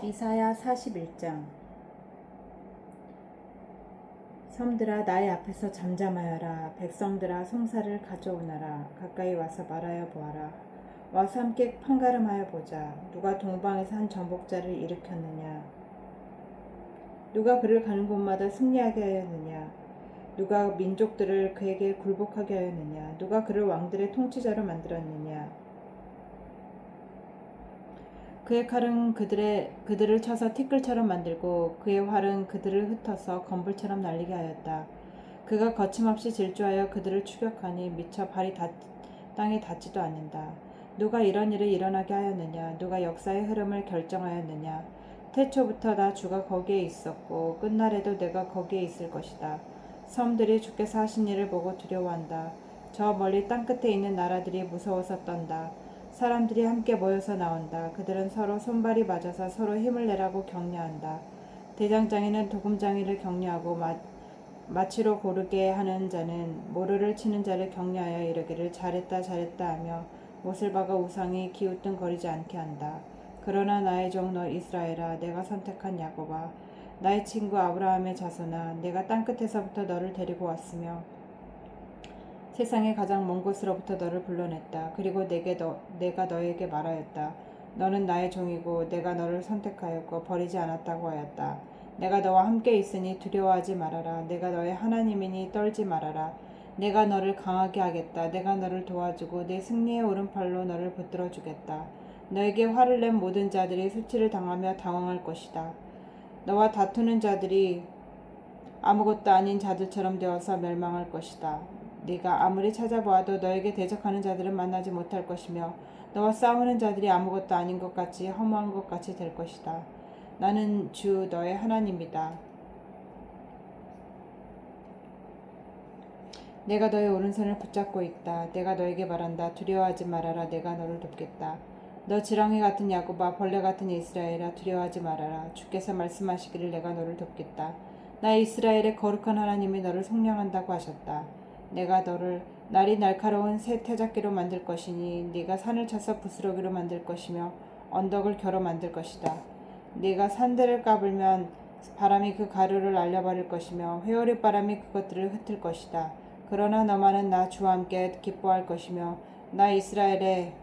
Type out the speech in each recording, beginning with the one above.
이사야 41장. 섬들아 나의 앞에서 잠잠하여라. 백성들아 송사를 가져오너라. 가까이 와서 말하여 보아라. 와서 함께 판가름하여 보자. 누가 동방에서 한 정복자를 일으켰느냐. 누가 그를 가는 곳마다 승리하게 하였느냐. 누가 민족들을 그에게 굴복하게 하였느냐. 누가 그를 왕들의 통치자로 만들었느냐. 그의 칼은 그들을 쳐서 티끌처럼 만들고 그의 활은 그들을 흩어서 건불처럼 날리게 하였다. 그가 거침없이 질주하여 그들을 추격하니 미처 발이 땅에 닿지도 않는다. 누가 이런 일을 일어나게 하였느냐. 누가 역사의 흐름을 결정하였느냐. 태초부터 나 주가 거기에 있었고 끝날에도 내가 거기에 있을 것이다. 섬들이 주께서 하신 일을 보고 두려워한다. 저 멀리 땅끝에 있는 나라들이 무서워서 떤다. 사람들이 함께 모여서 나온다. 그들은 서로 손발이 맞아서 서로 힘을 내라고 격려한다. 대장장이는 도금장이를 격려하고 마치로 고르게 하는 자는 모르를 치는 자를 격려하여 이르기를 잘했다 잘했다 하며 못을 박아 우상이 기웃등거리지 않게 한다. 그러나 나의 종 너 이스라엘아, 내가 선택한 야곱아, 나의 친구 아브라함의 자손아, 내가 땅끝에서부터 너를 데리고 왔으며 세상의 가장 먼 곳으로부터 너를 불러냈다. 그리고 내가 너에게 말하였다. 너는 나의 종이고 내가 너를 선택하였고 버리지 않았다고 하였다. 내가 너와 함께 있으니 두려워하지 말아라. 내가 너의 하나님이니 떨지 말아라. 내가 너를 강하게 하겠다. 내가 너를 도와주고 내 승리의 오른팔로 너를 붙들어 주겠다. 너에게 화를 낸 모든 자들이 수치를 당하며 당황할 것이다. 너와 다투는 자들이 아무것도 아닌 자들처럼 되어서 멸망할 것이다. 네가 아무리 찾아보아도 너에게 대적하는 자들은 만나지 못할 것이며 너와 싸우는 자들이 아무것도 아닌 것 같이 허무한 것 같이 될 것이다. 나는 주 너의 하나님이다. 내가 너의 오른손을 붙잡고 있다. 내가 너에게 말한다. 두려워하지 말아라. 내가 너를 돕겠다. 너 지렁이 같은 야곱아, 벌레 같은 이스라엘아, 두려워하지 말아라. 주께서 말씀하시기를 내가 너를 돕겠다. 나 이스라엘의 거룩한 하나님이 너를 속량한다고 하셨다. 내가 너를 날이 날카로운 새 태작기로 만들 것이니 네가 산을 쳐서 부스러기로 만들 것이며 언덕을 겨로 만들 것이다. 네가 산들을 까불면 바람이 그 가루를 날려버릴 것이며 회오리 바람이 그것들을 흩을 것이다. 그러나 너만은 나 주와 함께 기뻐할 것이며 나 이스라엘의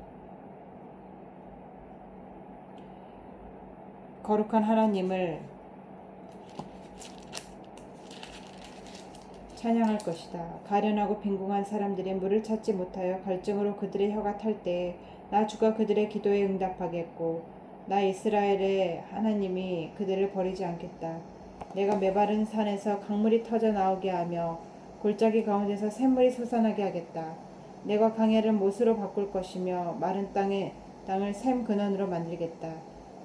거룩한 하나님을 찬양할 것이다. 가련하고 빈궁한 사람들이 물을 찾지 못하여 갈증으로 그들의 혀가 탈 때에 나 주가 그들의 기도에 응답하겠고 나 이스라엘의 하나님이 그들을 버리지 않겠다. 내가 메바른 산에서 강물이 터져 나오게 하며 골짜기 가운데서 샘물이 솟아나게 하겠다. 내가 강야를 못으로 바꿀 것이며 마른 땅을 샘 근원으로 만들겠다.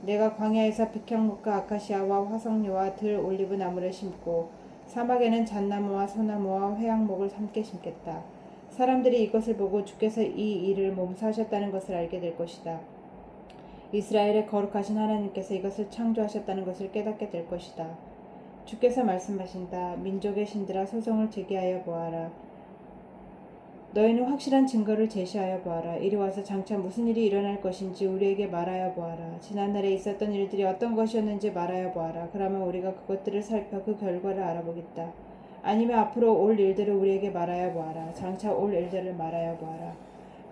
내가 광야에서 백향목과 아카시아와 화석류와 들 올리브 나무를 심고 사막에는 잣나무와 소나무와 회양목을 함께 심겠다. 사람들이 이것을 보고 주께서 이 일을 몸소하셨다는 것을 알게 될 것이다. 이스라엘의 거룩하신 하나님께서 이것을 창조하셨다는 것을 깨닫게 될 것이다. 주께서 말씀하신다. 민족의 신들아, 소송을 제기하여 보아라. 너희는 확실한 증거를 제시하여 보아라. 이리 와서 장차 무슨 일이 일어날 것인지 우리에게 말하여 보아라. 지난날에 있었던 일들이 어떤 것이었는지 말하여 보아라. 그러면 우리가 그것들을 살펴 그 결과를 알아보겠다. 아니면 앞으로 올 일들을 우리에게 말하여 보아라. 장차 올 일들을 말하여 보아라.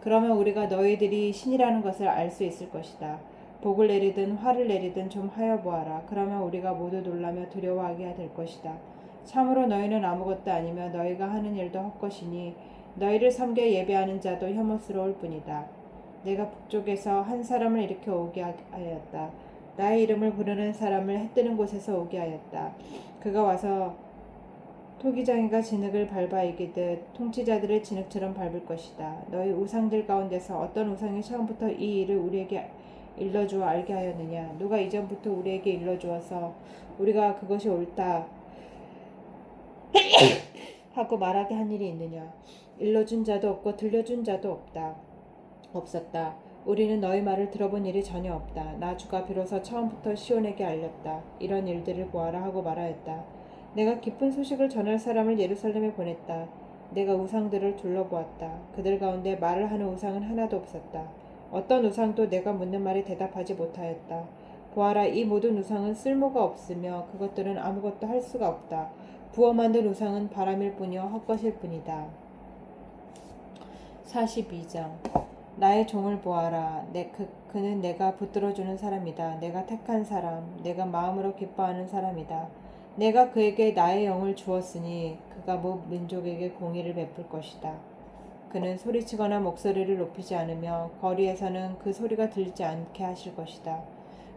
그러면 우리가 너희들이 신이라는 것을 알 수 있을 것이다. 복을 내리든 화를 내리든 좀 하여 보아라. 그러면 우리가 모두 놀라며 두려워하게 될 것이다. 참으로 너희는 아무것도 아니며 너희가 하는 일도 헛것이니 너희를 섬겨 예배하는 자도 혐오스러울 뿐이다. 내가 북쪽에서 한 사람을 일으켜 오게 하였다. 나의 이름을 부르는 사람을 해 뜨는 곳에서 오게 하였다. 그가 와서 토기장이가 진흙을 밟아 이기듯 통치자들의 진흙처럼 밟을 것이다. 너희 우상들 가운데서 어떤 우상이 처음부터 이 일을 우리에게 일러주어 알게 하였느냐. 누가 이전부터 우리에게 일러주어서 우리가 그것이 옳다 하고 말하게 한 일이 있느냐. 일러준 자도 없고 들려준 자도 없었다. 우리는 너희 말을 들어본 일이 전혀 없다. 나 주가 비로소 처음부터 시온에게 알렸다. 이런 일들을 보아라 하고 말하였다. 내가 기쁜 소식을 전할 사람을 예루살렘에 보냈다. 내가 우상들을 둘러보았다. 그들 가운데 말을 하는 우상은 하나도 없었다. 어떤 우상도 내가 묻는 말에 대답하지 못하였다. 보아라, 이 모든 우상은 쓸모가 없으며 그것들은 아무것도 할 수가 없다. 부어 만든 우상은 바람일 뿐이요 헛것일 뿐이다. 42장. 나의 종을 보아라. 그는 내가 붙들어주는 사람이다. 내가 택한 사람, 내가 마음으로 기뻐하는 사람이다. 내가 그에게 나의 영을 주었으니 그가 모 민족에게 공의를 베풀 것이다. 그는 소리치거나 목소리를 높이지 않으며 거리에서는 그 소리가 들리지 않게 하실 것이다.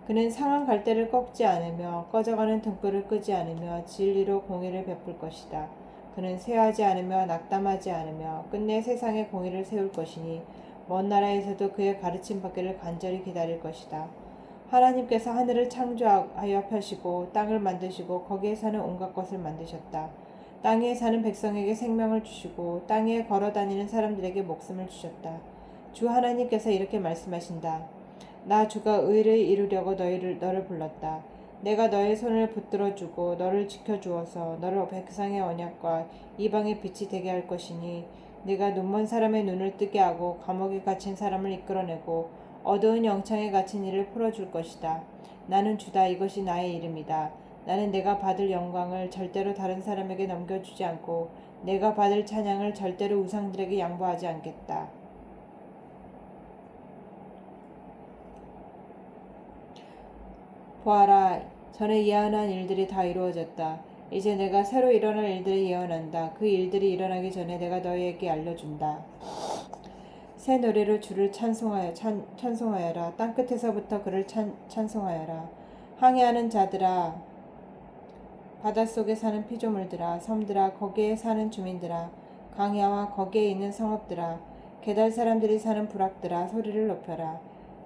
그는 상한 갈대를 꺾지 않으며 꺼져가는 등불을 끄지 않으며 진리로 공의를 베풀 것이다. 그는 쇠하지 않으며 낙담하지 않으며 끝내 세상에 공의를 세울 것이니 먼 나라에서도 그의 가르침 받기를 간절히 기다릴 것이다. 하나님께서 하늘을 창조하여 펴시고 땅을 만드시고 거기에 사는 온갖 것을 만드셨다. 땅 위에 사는 백성에게 생명을 주시고 땅 위에 걸어다니는 사람들에게 목숨을 주셨다. 주 하나님께서 이렇게 말씀하신다. 나 주가 의를 이루려고 너를 불렀다. 내가 너의 손을 붙들어주고 너를 지켜주어서 너를 백성의 언약과 이방의 빛이 되게 할 것이니 네가 눈먼 사람의 눈을 뜨게 하고 감옥에 갇힌 사람을 이끌어내고 어두운 영창에 갇힌 이를 풀어줄 것이다. 나는 주다. 이것이 나의 이름이다. 나는 내가 받을 영광을 절대로 다른 사람에게 넘겨주지 않고 내가 받을 찬양을 절대로 우상들에게 양보하지 않겠다. 보아라, 전에 예언한 일들이 다 이루어졌다. 이제 내가 새로 일어날 일들을 예언한다. 그 일들이 일어나기 전에 내가 너희에게 알려준다. 새 노래로 주를 찬송하여라. 땅끝에서부터 그를 찬송하여라. 항해하는 자들아, 바닷속에 사는 피조물들아, 섬들아, 거기에 사는 주민들아, 강야와 거기에 있는 성읍들아, 게달 사람들이 사는 부락들아, 소리를 높여라.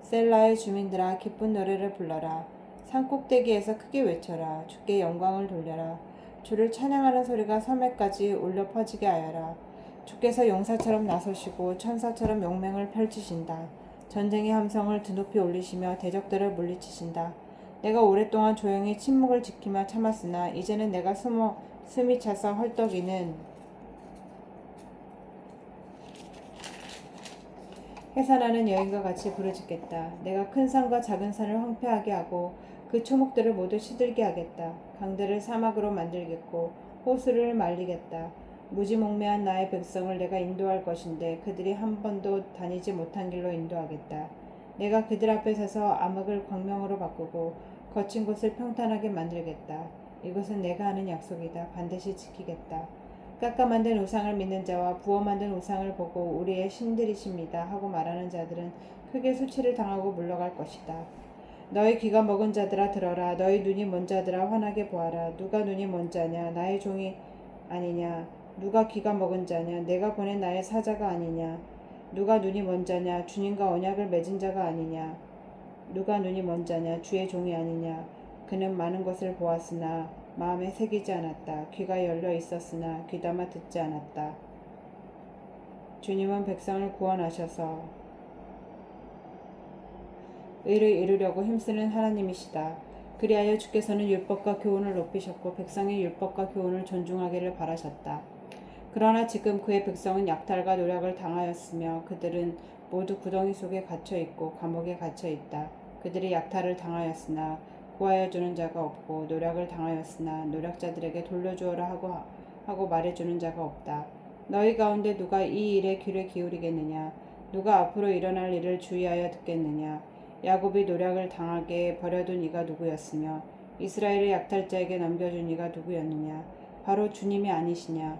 셀라의 주민들아, 기쁜 노래를 불러라. 산꼭대기에서 크게 외쳐라. 주께 영광을 돌려라. 주를 찬양하는 소리가 섬에까지 울려 퍼지게 하여라. 주께서 용사처럼 나서시고 천사처럼 용맹을 펼치신다. 전쟁의 함성을 드높이 올리시며 대적들을 물리치신다. 내가 오랫동안 조용히 침묵을 지키며 참았으나 이제는 내가 숨이 차서 헐떡이는 해산하는 여인과 같이 부르짖겠다. 내가 큰 산과 작은 산을 황폐하게 하고 그 초목들을 모두 시들게 하겠다. 강들을 사막으로 만들겠고 호수를 말리겠다. 무지몽매한 나의 백성을 내가 인도할 것인데 그들이 한 번도 다니지 못한 길로 인도하겠다. 내가 그들 앞에 서서 암흑을 광명으로 바꾸고 거친 곳을 평탄하게 만들겠다. 이것은 내가 하는 약속이다. 반드시 지키겠다. 깎아 만든 우상을 믿는 자와 부어 만든 우상을 보고 우리의 신들이십니다 하고 말하는 자들은 크게 수치를 당하고 물러갈 것이다. 너희 귀가 먹은 자들아 들어라. 너희 눈이 먼 자들아 환하게 보아라. 누가 눈이 먼 자냐? 나의 종이 아니냐? 누가 귀가 먹은 자냐? 내가 보낸 나의 사자가 아니냐? 누가 눈이 먼 자냐? 주님과 언약을 맺은 자가 아니냐? 누가 눈이 먼 자냐? 주의 종이 아니냐? 그는 많은 것을 보았으나 마음에 새기지 않았다. 귀가 열려 있었으나 귀담아 듣지 않았다. 주님은 백성을 구원하셔서 의를 이루려고 힘쓰는 하나님이시다. 그리하여 주께서는 율법과 교훈을 높이셨고 백성의 율법과 교훈을 존중하기를 바라셨다. 그러나 지금 그의 백성은 약탈과 노략을 당하였으며 그들은 모두 구덩이 속에 갇혀 있고 감옥에 갇혀 있다. 그들이 약탈을 당하였으나 구하여 주는 자가 없고 노략을 당하였으나 노략자들에게 돌려주어라 하고 말해주는 자가 없다. 너희 가운데 누가 이 일에 귀를 기울이겠느냐? 누가 앞으로 일어날 일을 주의하여 듣겠느냐? 야곱이 노략을 당하게 버려둔 이가 누구였으며 이스라엘의 약탈자에게 넘겨준 이가 누구였느냐? 바로 주님이 아니시냐?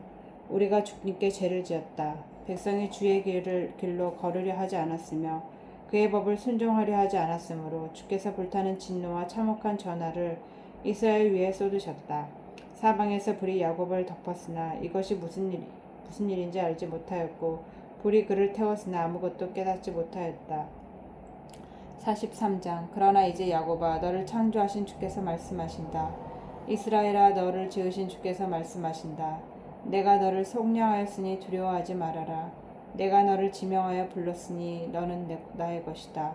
우리가 주님께 죄를 지었다. 백성이 주의 길로 걸으려 하지 않았으며 그의 법을 순종하려 하지 않았으므로 주께서 불타는 진노와 참혹한 전하를 이스라엘 위에 쏟으셨다. 사방에서 불이 야곱을 덮었으나 이것이 무슨 일인지 알지 못하였고 불이 그를 태웠으나 아무것도 깨닫지 못하였다. 43장. 그러나 이제 야곱아, 너를 창조하신 주께서 말씀하신다. 이스라엘아, 너를 지으신 주께서 말씀하신다. 내가 너를 속량하였으니 두려워하지 말아라. 내가 너를 지명하여 불렀으니 너는 나의 것이다.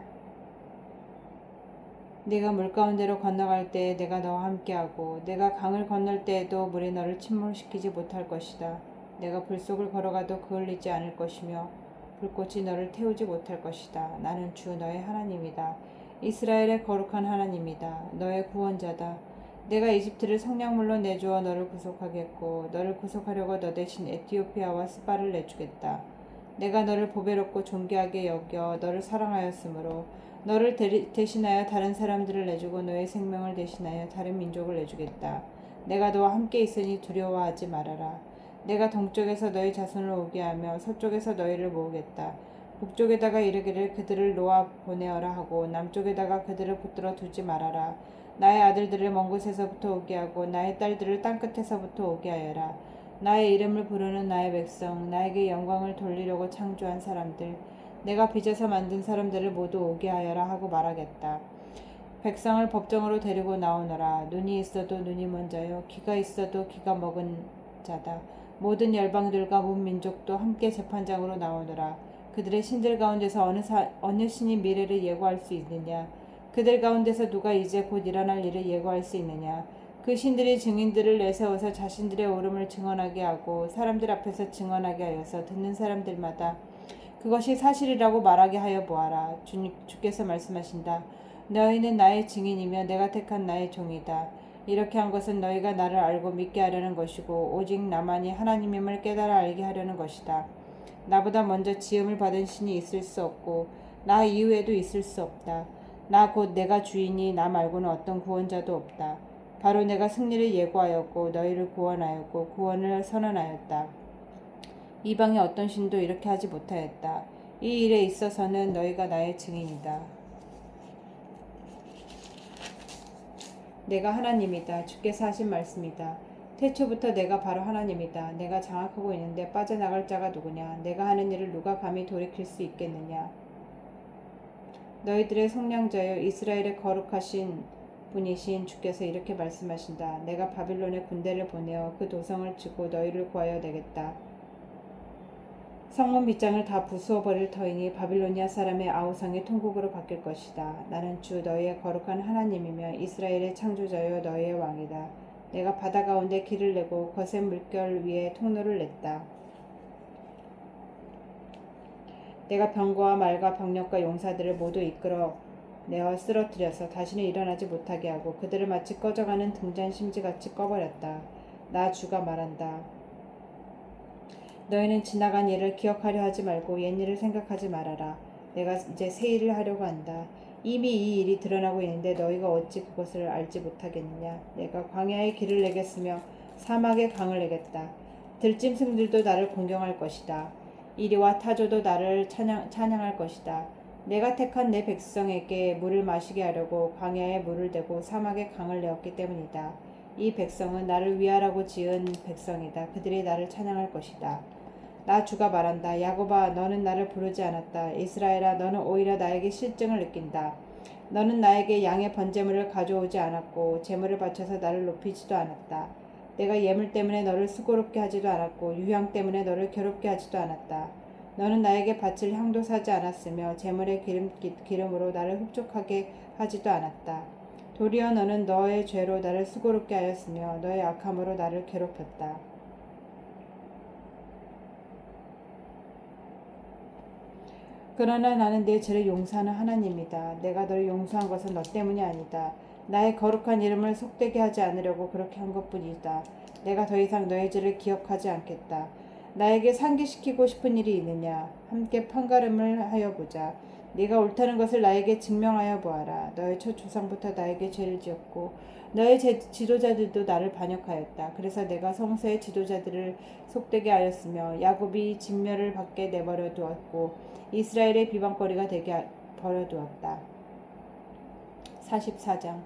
네가 물 가운데로 건너갈 때에 내가 너와 함께하고 내가 강을 건널 때에도 물이 너를 침몰시키지 못할 것이다. 내가 불 속을 걸어가도 그을리지 않을 것이며 불꽃이 너를 태우지 못할 것이다. 나는 주 너의 하나님이다. 이스라엘의 거룩한 하나님이다. 너의 구원자다. 내가 이집트를 성량물로 내주어 너를 구속하겠고 너를 구속하려고 너 대신 에티오피아와 스바를 내주겠다. 내가 너를 보배롭고 존귀하게 여겨 너를 사랑하였으므로 너를 대신하여 다른 사람들을 내주고 너의 생명을 대신하여 다른 민족을 내주겠다. 내가 너와 함께 있으니 두려워하지 말아라. 내가 동쪽에서 너희 자손을 오게 하며 서쪽에서 너희를 모으겠다. 북쪽에다가 이르기를 그들을 놓아 보내어라 하고 남쪽에다가 그들을 붙들어 두지 말아라. 나의 아들들을 먼 곳에서부터 오게 하고 나의 딸들을 땅끝에서부터 오게 하여라. 나의 이름을 부르는 나의 백성, 나에게 영광을 돌리려고 창조한 사람들, 내가 빚어서 만든 사람들을 모두 오게 하여라 하고 말하겠다. 백성을 법정으로 데리고 나오너라. 눈이 있어도 눈이 먼 자요, 귀가 있어도 귀가 먹은 자다. 모든 열방들과 문민족도 함께 재판장으로 나오너라. 그들의 신들 가운데서 어느 신이 미래를 예고할 수 있느냐? 그들 가운데서 누가 이제 곧 일어날 일을 예고할 수 있느냐? 그 신들이 증인들을 내세워서 자신들의 옳음을 증언하게 하고 사람들 앞에서 증언하게 하여서 듣는 사람들마다 그것이 사실이라고 말하게 하여 보아라. 주께서 말씀하신다. 너희는 나의 증인이며 내가 택한 나의 종이다. 이렇게 한 것은 너희가 나를 알고 믿게 하려는 것이고 오직 나만이 하나님임을 깨달아 알게 하려는 것이다. 나보다 먼저 지음을 받은 신이 있을 수 없고 나 이후에도 있을 수 없다. 나 곧 내가 주이니 나 말고는 어떤 구원자도 없다. 바로 내가 승리를 예고하였고 너희를 구원하였고 구원을 선언하였다. 이방의 어떤 신도 이렇게 하지 못하였다. 이 일에 있어서는 너희가 나의 증인이다. 내가 하나님이다. 주께서 하신 말씀이다. 태초부터 내가 바로 하나님이다. 내가 장악하고 있는데 빠져나갈 자가 누구냐? 내가 하는 일을 누가 감히 돌이킬 수 있겠느냐? 너희들의 속량자여 이스라엘의 거룩하신 분이신 주께서 이렇게 말씀하신다. 내가 바빌론에 군대를 보내어 그 도성을 치고 너희를 구하여 내겠다. 성문 빗장을 다 부수어 버릴 터이니 바빌로니아 사람의 아우성이 통곡으로 바뀔 것이다. 나는 주 너희의 거룩한 하나님이며 이스라엘의 창조자여 너희의 왕이다. 내가 바다 가운데 길을 내고 거센 물결 위에 통로를 냈다. 내가 병거와 말과 병력과 용사들을 모두 이끌어 내어 쓰러뜨려서 다시는 일어나지 못하게 하고 그들을 마치 꺼져가는 등잔 심지같이 꺼버렸다. 나 주가 말한다. 너희는 지나간 일을 기억하려 하지 말고 옛일을 생각하지 말아라. 내가 이제 새 일을 하려고 한다. 이미 이 일이 드러나고 있는데 너희가 어찌 그것을 알지 못하겠느냐. 내가 광야에 길을 내겠으며 사막에 강을 내겠다. 들짐승들도 나를 공경할 것이다. 이리와 타조도 나를 찬양할 것이다. 내가 택한 내 백성에게 물을 마시게 하려고 광야에 물을 대고 사막에 강을 내었기 때문이다. 이 백성은 나를 위하라고 지은 백성이다. 그들이 나를 찬양할 것이다. 나 주가 말한다. 야곱아 너는 나를 부르지 않았다. 이스라엘아 너는 오히려 나에게 실증을 느낀다. 너는 나에게 양의 번제물을 가져오지 않았고 제물을 바쳐서 나를 높이지도 않았다. 내가 예물 때문에 너를 수고롭게 하지도 않았고 유향 때문에 너를 괴롭게 하지도 않았다. 너는 나에게 바칠 향도 사지 않았으며 제물의 기름으로 나를 흡족하게 하지도 않았다. 도리어 너는 너의 죄로 나를 수고롭게 하였으며 너의 악함으로 나를 괴롭혔다. 그러나 나는 내 죄를 용서하는 하나님이다. 내가 너를 용서한 것은 너 때문이 아니다. 나의 거룩한 이름을 속되게 하지 않으려고 그렇게 한 것뿐이다. 내가 더 이상 너의 죄를 기억하지 않겠다. 나에게 상기시키고 싶은 일이 있느냐? 함께 판가름을 하여 보자. 네가 옳다는 것을 나에게 증명하여 보아라. 너의 첫 조상부터 나에게 죄를 지었고 너의 지도자들도 나를 반역하였다. 그래서 내가 성서의 지도자들을 속되게 하였으며 야곱이 진멸을 받게 내버려 두었고 이스라엘의 비방거리가 되게 버려두었다. 44장.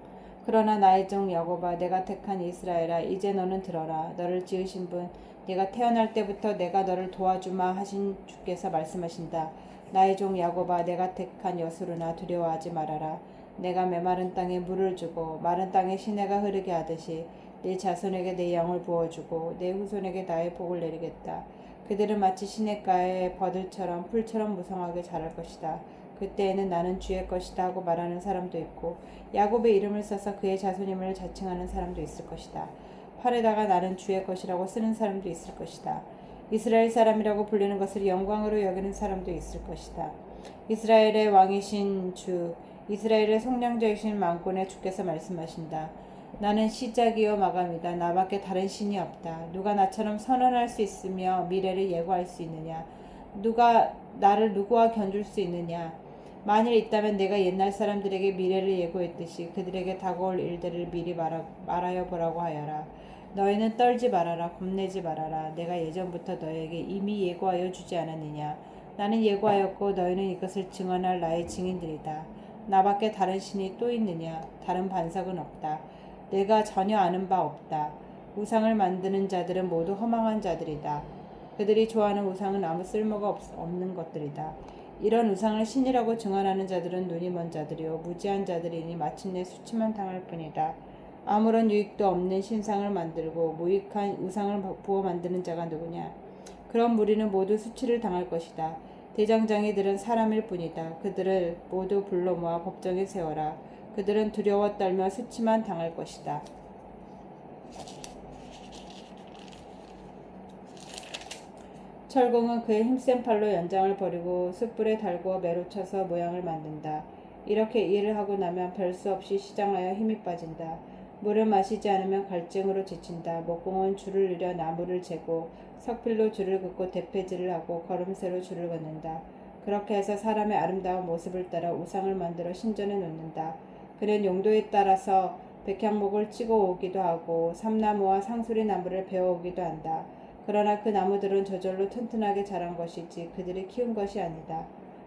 그러나 나의 종 야곱아 내가 택한 이스라엘아 이제 너는 들어라. 너를 지으신 분 네가 태어날 때부터 내가 너를 도와주마 하신 주께서 말씀하신다. 나의 종 야곱아 내가 택한 여수르나 두려워하지 말아라. 내가 메마른 땅에 물을 주고 마른 땅에 시내가 흐르게 하듯이 네 자손에게 내 영을 부어주고 내 후손에게 나의 복을 내리겠다. 그들은 마치 시냇가의 버들처럼 풀처럼 무성하게 자랄 것이다. 그때에는 나는 주의 것이다 하고 말하는 사람도 있고 야곱의 이름을 써서 그의 자손임을 자칭하는 사람도 있을 것이다. 팔에다가 나는 주의 것이라고 쓰는 사람도 있을 것이다. 이스라엘 사람이라고 불리는 것을 영광으로 여기는 사람도 있을 것이다. 이스라엘의 왕이신 주 이스라엘의 속량자이신 만군의 주께서 말씀하신다. 나는 시작이요 마감이다. 나밖에 다른 신이 없다. 누가 나처럼 선언할 수 있으며 미래를 예고할 수 있느냐? 누가 나를 누구와 견줄 수 있느냐? 만일 있다면 내가 옛날 사람들에게 미래를 예고했듯이 그들에게 다가올 일들을 미리 말하여 보라고 하여라. 너희는 떨지 말아라. 겁내지 말아라. 내가 예전부터 너희에게 이미 예고하여 주지 않았느냐? 나는 예고하였고 너희는 이것을 증언할 나의 증인들이다. 나밖에 다른 신이 또 있느냐? 다른 반석은 없다. 내가 전혀 아는 바 없다. 우상을 만드는 자들은 모두 허망한 자들이다. 그들이 좋아하는 우상은 아무 쓸모가 없는 것들이다. 이런 우상을 신이라고 증언하는 자들은 눈이 먼 자들이요 무지한 자들이니 마침내 수치만 당할 뿐이다. 아무런 유익도 없는 신상을 만들고 무익한 우상을 부어 만드는 자가 누구냐? 그런 무리는 모두 수치를 당할 것이다. 대장장이들은 사람일 뿐이다. 그들을 모두 불러 모아 법정에 세워라. 그들은 두려워 떨며 수치만 당할 것이다. 철공은 그의 힘센 팔로 연장을 버리고 숯불에 달구어 매로 쳐서 모양을 만든다. 이렇게 일을 하고 나면 별 수 없이 시장하여 힘이 빠진다. 물을 마시지 않으면 갈증으로 지친다. 목공은 줄을 늘려 나무를 재고 석필로 줄을 긋고 대패질을 하고 걸음새로 줄을 긋는다. 그렇게 해서 사람의 아름다운 모습을 따라 우상을 만들어 신전에 놓는다. 그는 용도에 따라서 백향목을 찍어 오기도 하고 삼나무와 상수리 나무를 베어 오기도 한다. 그러나 그 나무들은 저절로 튼튼하게 자란 것이지 그들이 키운 것이 아니다.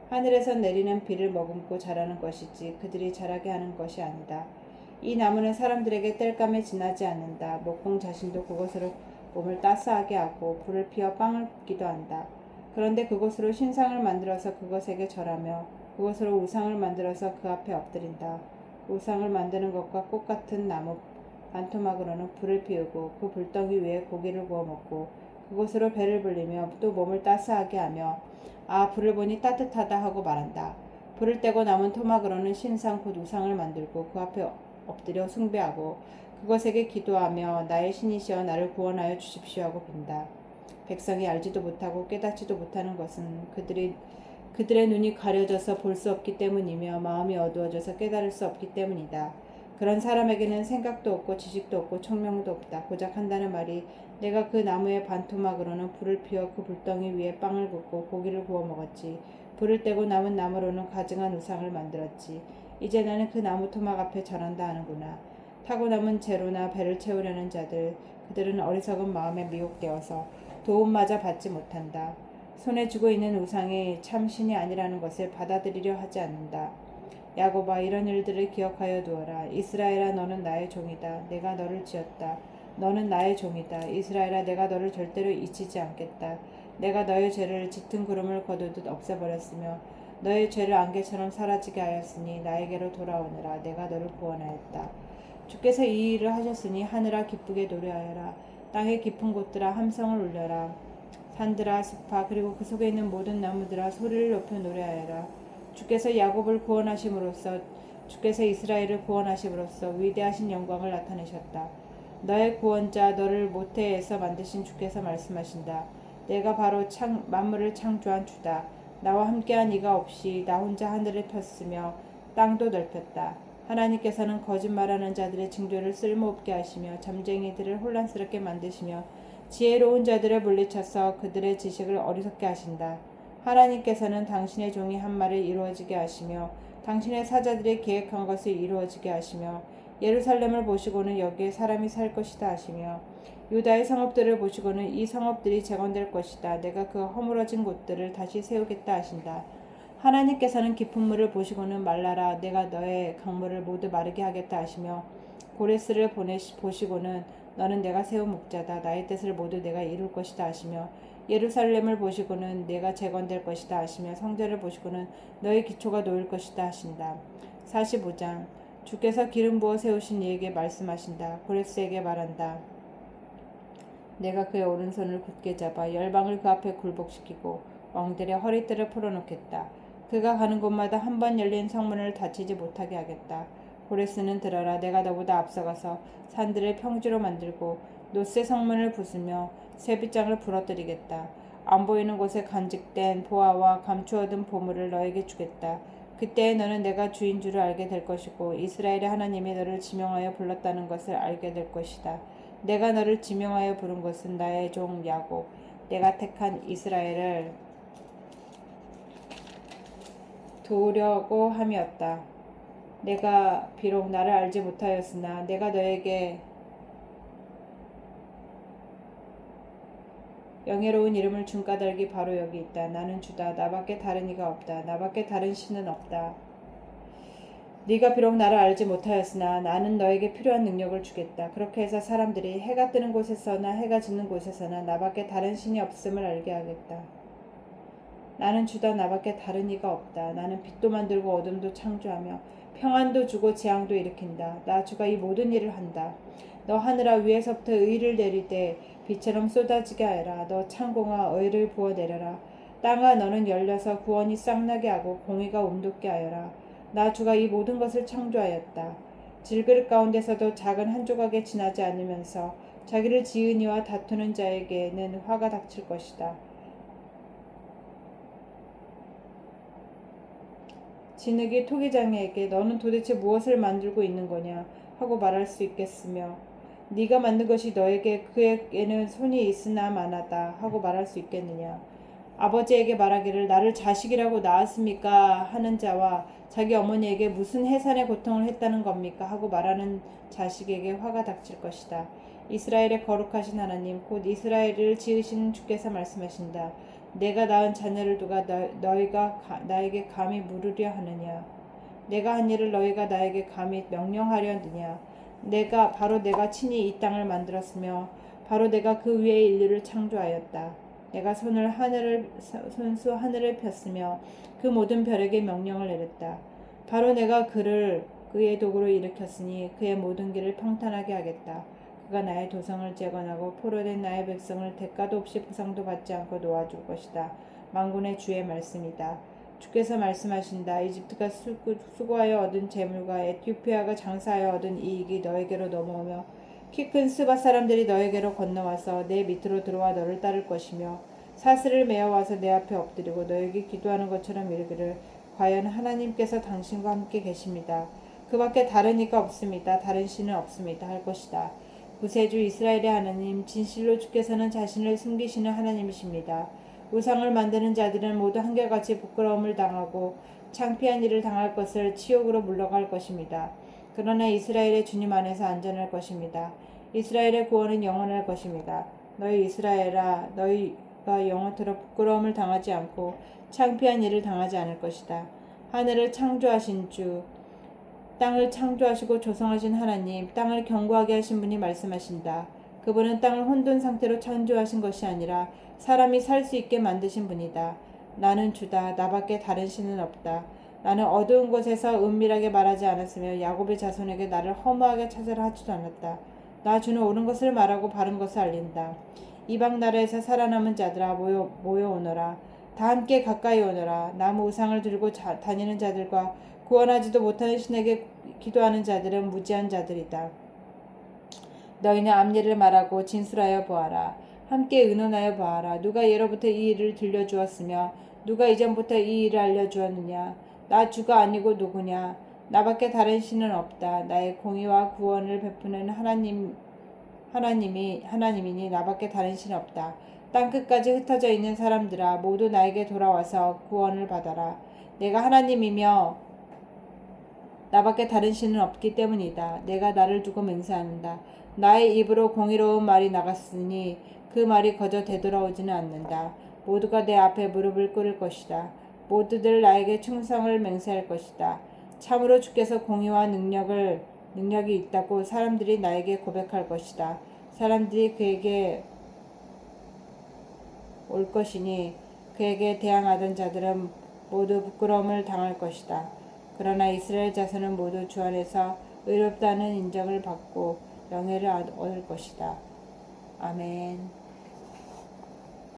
하늘에서 내리는 비를 머금고 자라는 것이지 그들이 자라게 하는 것이 아니다. 이 나무는 사람들에게 땔감에 지나지 않는다. 목공 자신도 그곳으로 몸을 따스하게 하고 불을 피워 빵을 굽기도 한다. 그런데 그곳으로 신상을 만들어서 그것에게 절하며 그곳으로 우상을 만들어서 그 앞에 엎드린다. 우상을 만드는 것과 꽃같은 나무 반토막으로는 불을 피우고 그 불덩이 위에 고기를 구워 먹고 그곳으로 배를 불리며 또 몸을 따스하게 하며 아 불을 보니 따뜻하다 하고 말한다. 불을 떼고 남은 토막으로는 신상 곧 우상을 만들고 그 앞에 엎드려 숭배하고 그것에게 기도하며 나의 신이시여 나를 구원하여 주십시오 하고 빈다. 백성이 알지도 못하고 깨닫지도 못하는 것은 그들의 눈이 가려져서 볼 수 없기 때문이며 마음이 어두워져서 깨달을 수 없기 때문이다. 그런 사람에게는 생각도 없고 지식도 없고 총명도 없다. 고작 한다는 말이 내가 그 나무의 반토막으로는 불을 피워 그 불덩이 위에 빵을 굽고 고기를 구워 먹었지. 불을 떼고 남은 나무로는 가증한 우상을 만들었지. 이제 나는 그 나무 토막 앞에 절한다 하는구나. 타고 남은 재로나 배를 채우려는 자들, 그들은 어리석은 마음에 미혹되어서 도움마저 받지 못한다. 손에 쥐고 있는 우상이 참 신이 아니라는 것을 받아들이려 하지 않는다. 야곱아 이런 일들을 기억하여 두어라. 이스라엘아 너는 나의 종이다. 내가 너를 지었다. 너는 나의 종이다. 이스라엘아 내가 너를 절대로 잊히지 않겠다. 내가 너의 죄를 짙은 구름을 거두듯 없애버렸으며 너의 죄를 안개처럼 사라지게 하였으니 나에게로 돌아오느라 내가 너를 구원하였다. 주께서 이 일을 하셨으니 하늘아 기쁘게 노래하여라. 땅의 깊은 곳들아 함성을 울려라. 산들아 숲아 그리고 그 속에 있는 모든 나무들아 소리를 높여 노래하여라. 주께서 야곱을 구원하심으로써 주께서 이스라엘을 구원하심으로써 위대하신 영광을 나타내셨다. 너의 구원자 너를 모태에서 만드신 주께서 말씀하신다. 내가 바로 만물을 창조한 주다. 나와 함께한 이가 없이 나 혼자 하늘을 폈으며 땅도 넓혔다. 하나님께서는 거짓말하는 자들의 징조를 쓸모없게 하시며 점쟁이들을 혼란스럽게 만드시며 지혜로운 자들을 물리쳐서 그들의 지식을 어리석게 하신다. 하나님께서는 당신의 종이 한 말을 이루어지게 하시며 당신의 사자들이 계획한 것을 이루어지게 하시며 예루살렘을 보시고는 여기에 사람이 살 것이다 하시며 유다의 성읍들을 보시고는 이 성읍들이 재건될 것이다. 내가 그 허물어진 곳들을 다시 세우겠다 하신다. 하나님께서는 깊은 물을 보시고는 말라라. 내가 너의 강물을 모두 마르게 하겠다 하시며 고레스를 보시고는 너는 내가 세운 목자다. 나의 뜻을 모두 내가 이룰 것이다 하시며 예루살렘을 보시고는 내가 재건될 것이다 하시며 성전을 보시고는 너의 기초가 놓일 것이다 하신다. 45장 주께서 기름 부어 세우신 이에게 말씀하신다. 고레스에게 말한다. 내가 그의 오른손을 굳게 잡아 열방을 그 앞에 굴복시키고 왕들의 허리띠를 풀어놓겠다. 그가 가는 곳마다 한 번 열린 성문을 닫히지 못하게 하겠다. 고레스는 들어라. 내가 너보다 앞서가서 산들을 평지로 만들고 노새 성문을 부수며 쇠빗장을 부러뜨리겠다. 안 보이는 곳에 간직된 보화와 감추어둔 보물을 너에게 주겠다. 그때 너는 내가 주인 줄을 알게 될 것이고 이스라엘의 하나님이 너를 지명하여 불렀다는 것을 알게 될 것이다. 내가 너를 지명하여 부른 것은 나의 종 야곱, 내가 택한 이스라엘을 도우려고 함이었다. 내가 비록 나를 알지 못하였으나 내가 너에게 영예로운 이름을 준 까닭이 바로 여기 있다. 나는 주다. 나밖에 다른 이가 없다. 나밖에 다른 신은 없다. 네가 비록 나를 알지 못하였으나 나는 너에게 필요한 능력을 주겠다. 그렇게 해서 사람들이 해가 뜨는 곳에서나 해가 지는 곳에서나 나밖에 다른 신이 없음을 알게 하겠다. 나는 주다. 나밖에 다른 이가 없다. 나는 빛도 만들고 어둠도 창조하며 평안도 주고 재앙도 일으킨다. 나 주가 이 모든 일을 한다. 너 하늘아 위에서부터 의를 내릴 때 비처럼 쏟아지게 하여라. 너 창공아 의를 부어내려라. 땅아 너는 열려서 구원이 싹나게 하고 공의가 움돋게 하여라. 나 주가 이 모든 것을 창조하였다. 질그릇 가운데서도 작은 한 조각에 지나지 않으면서 자기를 지은 이와 다투는 자에게는 화가 닥칠 것이다. 진흙이 토기장이에게 너는 도대체 무엇을 만들고 있는 거냐 하고 말할 수 있겠으며 네가 만든 것이 너에게 그에게는 손이 있으나 마나다 하고 말할 수 있겠느냐. 아버지에게 말하기를 나를 자식이라고 낳았습니까 하는 자와 자기 어머니에게 무슨 해산의 고통을 했다는 겁니까 하고 말하는 자식에게 화가 닥칠 것이다. 이스라엘의 거룩하신 하나님 곧 이스라엘을 지으신 주께서 말씀하신다. 내가 낳은 자녀를 누가 너희가 나에게 감히 물으려 하느냐. 내가 한 일을 너희가 나에게 감히 명령하려 하느냐. 내가 친히 이 땅을 만들었으며 바로 내가 그 위에 인류를 창조하였다. 내가 손수 하늘을 폈으며 그 모든 별에게 명령을 내렸다. 바로 내가 그의 도구로 일으켰으니 그의 모든 길을 평탄하게 하겠다. 그가 나의 도성을 재건하고 포로된 나의 백성을 대가도 없이 보상도 받지 않고 놓아줄 것이다. 만군의 주의 말씀이다. 주께서 말씀하신다. 이집트가 수고하여 얻은 재물과 에티오피아가 장사하여 얻은 이익이 너에게로 넘어오며 키 큰 스바 사람들이 너에게로 건너와서 내 밑으로 들어와 너를 따를 것이며 사슬을 메어와서 내 앞에 엎드리고 너에게 기도하는 것처럼 이르기를 과연 하나님께서 당신과 함께 계십니다. 그 밖에 다른 이가 없습니다. 다른 신은 없습니다. 할 것이다. 구세주 이스라엘의 하나님 진실로 주께서는 자신을 숨기시는 하나님이십니다. 우상을 만드는 자들은 모두 한결같이 부끄러움을 당하고 창피한 일을 당할 것을 치욕으로 물러갈 것입니다. 그러나 이스라엘의 주님 안에서 안전할 것입니다. 이스라엘의 구원은 영원할 것입니다. 너희 이스라엘아 너희가 영원토록 부끄러움을 당하지 않고 창피한 일을 당하지 않을 것이다. 하늘을 창조하신 주 땅을 창조하시고 조성하신 하나님, 땅을 견고하게 하신 분이 말씀하신다. 그분은 땅을 혼돈 상태로 창조하신 것이 아니라 사람이 살 수 있게 만드신 분이다. 나는 주다. 나밖에 다른 신은 없다. 나는 어두운 곳에서 은밀하게 말하지 않았으며 야곱의 자손에게 나를 허무하게 찾으라 하지도 않았다. 나 주는 옳은 것을 말하고 바른 것을 알린다. 이방 나라에서 살아남은 자들아 모여오너라. 다 함께 가까이 오너라. 나무 우상을 들고 다니는 자들과 구원하지도 못하는 신에게 기도하는 자들은 무지한 자들이다. 너희는 앞일을 말하고 진술하여 보아라. 함께 의논하여 보아라. 누가 예로부터 이 일을 들려주었으며 누가 이전부터 이 일을 알려주었느냐. 나 주가 아니고 누구냐. 나밖에 다른 신은 없다. 나의 공의와 구원을 베푸는 하나님이니 나밖에 다른 신은 없다. 땅끝까지 흩어져 있는 사람들아 모두 나에게 돌아와서 구원을 받아라. 내가 하나님이며 나밖에 다른 신은 없기 때문이다. 내가 나를 두고 맹세한다. 나의 입으로 공의로운 말이 나갔으니 그 말이 거저 되돌아오지는 않는다. 모두가 내 앞에 무릎을 꿇을 것이다. 모두들 나에게 충성을 맹세할 것이다. 참으로 주께서 공의와 능력이 있다고 사람들이 나에게 고백할 것이다. 사람들이 그에게 올 것이니 그에게 대항하던 자들은 모두 부끄러움을 당할 것이다. 그러나 이스라엘 자손은 모두 주 안에서 의롭다는 인정을 받고 영예를 얻을 것이다. 아멘.